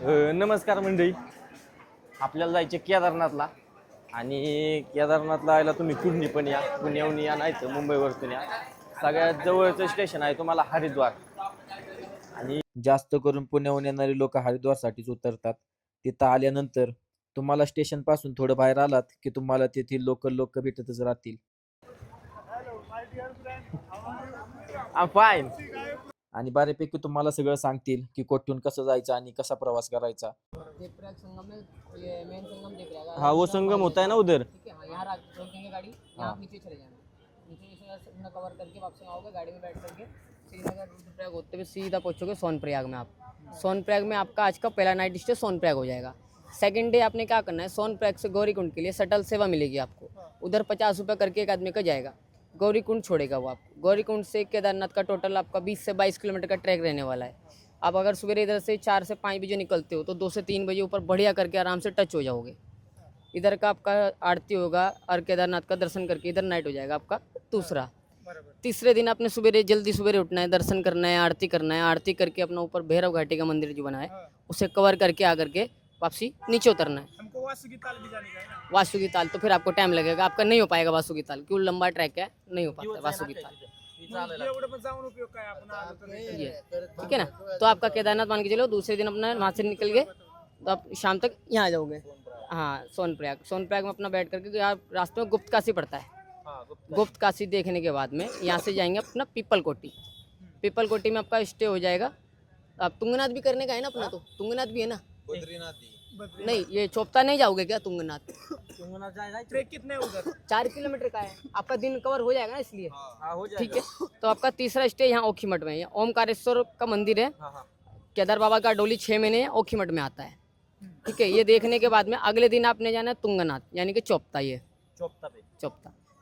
नमस्कार मंडळी. आपल्याला जायचे केदारनाथला आणि केदारनाथला यायला तुम्ही कुठनी पण या, पुण्याहून या नाही तर मुंबईवरतून या. सगळ्यात जवळचं स्टेशन आहे तुम्हाला हरिद्वार. आणि जास्त करून पुण्याहून येणारे लोक हरिद्वारसाठीच उतरतात. तिथं आल्यानंतर तुम्हाला स्टेशन पासून थोडं बाहेर आलात की तुम्हाला तेथील लोकल लोक भेटतच राहतील. फाईन. आणि बऱ्यापैकी तुम्हाला सगळं सांगतील की कुठून कसं जायचं आणि कसा प्रवास करायचा. देवप्रयाग संगम में ये मेन संगम दिख रहा है। हाँ वो संगम होता है ना उधर. ठीक है, हाँ यहाँ रोकेंगे गाड़ी, यहाँ आप नीचे चले जाना, नीचे से कवर करके वापस आओगे गाड़ी में बैठ करके श्रीनगर रुद्रप्रयाग होते हुए सीधा पहुँचोगे सोनप्रयाग में। आप सोनप्रयाग में आपका आज का पहला नाइट स्टे सोनप्रयाग हो जाएगा। सेकंड डे आपने क्या करना है, सोनप्रयाग से गौरीकुंड के लिए शटल सेवा मिलेगी आपको। उधर 50 रुपये करके एक आदमी का जाएगा, गौरीकुंड छोड़ेगा वो आपको। गौरीकुंड से केदारनाथ का टोटल आपका 20 से 22 किलोमीटर का ट्रैक रहने वाला है। आप अगर सवेरे इधर से 4 से 5 बजे निकलते हो तो 2 से 3 बजे ऊपर बढ़िया करके आराम से टच हो जाओगे। इधर का आपका आरती होगा और केदारनाथ का दर्शन करके इधर नाइट हो जाएगा आपका दूसरा। तीसरे दिन आपने सवेरे जल्दी सवेरे उठना है, दर्शन करना है, आरती करना है। आरती करके अपना ऊपर भैरव घाटी का मंदिर जो बना है उसे कवर करके आकर के वापसी नीचे उतरना है। हमको वासु की ताल भी जाने का है ना। वासु की ताल तो फिर आपको टाइम लगेगा, आपका नहीं हो पाएगा वासु की ताल, क्यों लंबा ट्रैक है, नहीं हो पाता वासु की ताल। एवढं पण जाऊन उपयोग काय आपण आलो तर नाही. ये ठीक है ना। तो आपका केदारनाथ मान के चलो दूसरे दिन अपना वहाँ से निकल गए तो आप शाम तक यहाँ आ जाओगे। हाँ सोनप्रयाग, सोनप्रयाग में अपना बैठ करके आप रास्ते में गुप्त काशी पड़ता है। गुप्त काशी देखने के बाद में यहाँ से जाएंगे अपना पीपल कोटी। पीपल कोटी में आपका स्टे हो जाएगा। आप तुंगनाथ भी करने का है ना अपना, तो तुंगनाथ भी है ना। नहीं ये चोपता नहीं जाओगे क्या तुंगनाथ? ट्रेक कितने है उधर? 4 किलोमीटर का है, आपका दिन कवर हो जाएगा ना इसलिए। हो जाएगा. ठीक है, तो आपका तीसरा स्टे यहाँ ओखीमठ में है। ओमकारेश्वर का मंदिर है, केदार बाबा का डोली 6 महीने ओखीमठ में आता है। ठीक है, ये देखने के बाद में अगले दिन आपने जाना है तुंगनाथ यानी कि चोपता। ये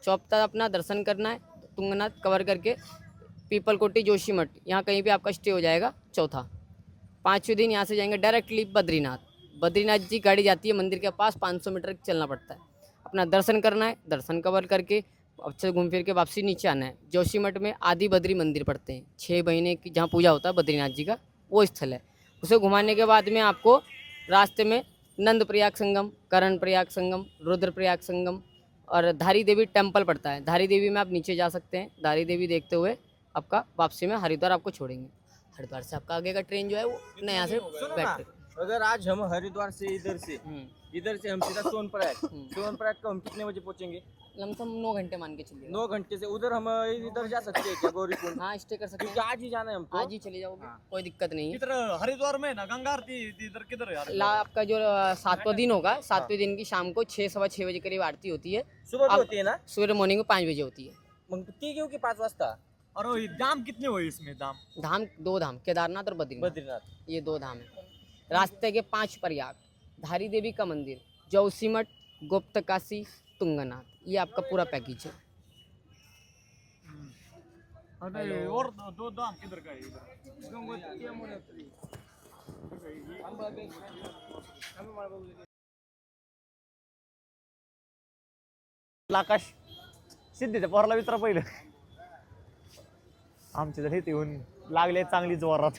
चोपता अपना दर्शन करना है, तुंगनाथ कवर करके पीपल कोटी जोशीमठ यहाँ कहीं पे आपका स्टे हो जाएगा चौथा। पाँचवें दिन यहाँ से जाएंगे डायरेक्टली बद्रीनाथ। बद्रीनाथ जी गाड़ी जाती है मंदिर के पास, 500 मीटर चलना पड़ता है। अपना दर्शन करना है, दर्शन कवर करके अच्छे घूम फिर के वापसी नीचे आना है। जोशीमठ में आदि बद्री मंदिर पड़ते हैं, 6 महीने की जहाँ पूजा होता है बद्रीनाथ जी का, वो स्थल है। उसे घुमाने के बाद में आपको रास्ते में नंद प्रयाग संगम, करण प्रयाग संगम, रुद्र प्रयाग संगम और धारी देवी टेम्पल पड़ता है। धारी देवी में आप नीचे जा सकते हैं। धारी देवी देखते हुए आपका वापसी में हरिद्वार आपको छोड़ेंगे। हरिद्वार से आपका आगे का ट्रेन जो है वो नया से सुनो बैठ ना, कर अगर आज हम हरिद्वार से इधर से हम सीधा सोनप्रयाग सोनप्रयाग को हम कितने बजे पहुंचेंगे? लमसम 9 घंटे मान के चलिए। 9 घंटे से उधर हम इधर जा सकते हैं क्या गौरीकुंड? हाँ स्टे कर सकते क्योंकि हैं, आज ही जाना है हमको. आज ही चले जाओगे, कोई दिक्कत नहीं है। इधर हरिद्वार में ना गंगा आरती इधर किधर है यार? आपका जो 7वां दिन होगा, 7वें दिन की शाम को 6 सवा 6 बजे करीब आरती होती है। सुबह भी अब- होती है ना? सवेरे मॉर्निंग में 5 बजे होती है। मग ती घेऊ की 5 वाजता? और वो दाम कितने हुए इसमें दाम? धाम 2 धाम, केदारनाथ और बद्रीनाथ, बद्रीनाथ. ये 2 धाम है। रास्ते के 5 प्रयाग, धारी देवी का मंदिर, जोशीमठ, गुप्त काशी, तुंगनाथ, ये आपका पूरा पैकेज है। अरे और दो दाम किधर का है इधर? गंगोत्री यमुनोत्री. आकाश सिद्धीच्या पोराला विचारा पहिलं. आमचे जर इथे येऊन लागले चांगली जोरात.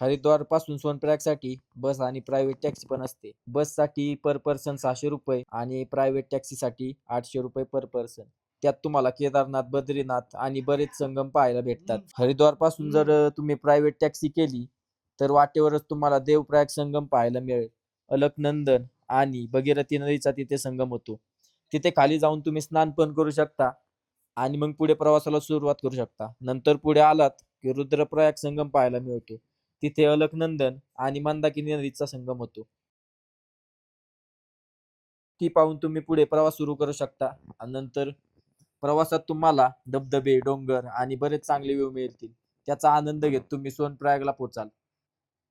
हरिद्वार पासून सोनप्रयाग साठी बस आणि प्रायव्हेट टॅक्सी पण असते. बस साठी पर पर्सन 600 रुपये आणि प्रायव्हेट टॅक्सी साठी 800 रुपये पर पर्सन. त्यात तुम्हाला केदारनाथ, बद्रीनाथ आणि बरेच संगम पाहायला भेटतात. हरिद्वार पासून जर तुम्ही प्रायव्हेट टॅक्सी केली तर वाटेवरच तुम्हाला देवप्रयाग संगम पाहायला मिळेल. अलकनंदन आणि भगीरथी नदीचा तिथे संगम होतो. तिथे खाली जाऊन तुम्ही स्नान पण करू शकता आणि मग पुढे प्रवासाला सुरुवात करू शकता. नंतर पुढे आलात की रुद्रप्रयाग संगम पाहायला मिळतो. तिथे अलकनंदन आणि मंदाकिनी नदीचा संगम होतो. ती पाहून तुम्ही पुढे प्रवास सुरू करू शकता. आणि नंतर प्रवासात तुम्हाला धबधबे, डोंगर आणि बरेच चांगले व्ह्यू मिळतील. त्याचा आनंद घेत तुम्ही सोनप्रयागला पोहोचाल.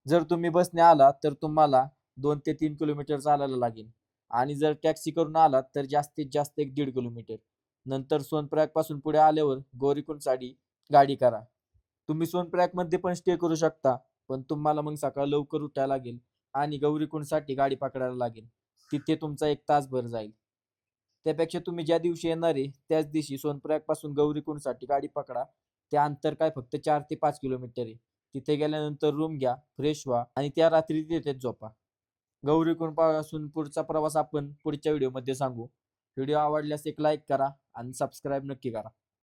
जर तुम्ही बसने आलात तर तुम्हाला 2 ते 3 किलोमीटर चालायला लागेल आणि जर टॅक्सी करून आलात तर जास्तीत जास्त 1-1.5 किलोमीटर. नंतर सोनप्रयाग पासून पुढे आल्यावर गौरीकुंडसाठी गाडी करा. तुम्ही सोनप्रयाग मध्ये पण स्टे करू शकता, पण तुम्हाला मग सकाळ लवकर उठायला लागेल आणि गौरीकुंडसाठी गाडी पकडायला लागेल. तिथे तुमचा 1 तासभर जाईल. त्यापेक्षा तुम्ही ज्या दिवशी येणार आहे त्याच दिवशी सोनप्रयाग पासून गौरीकुंडसाठी गाडी पकडा. ते अंतर काय फक्त 4 ते 5 किलोमीटर आहे. तिथे गेल्यानंतर रूम घ्या, फ्रेश व्हा आणि त्या रात्री तिथेच झोपा. गौरीकुंडापासून पुढचा प्रवास आपण पुढच्या व्हिडिओमध्ये सांगू. व्हिडिओ आवडल्यास एक लाईक करा आणि सबस्क्राईब नक्की करा.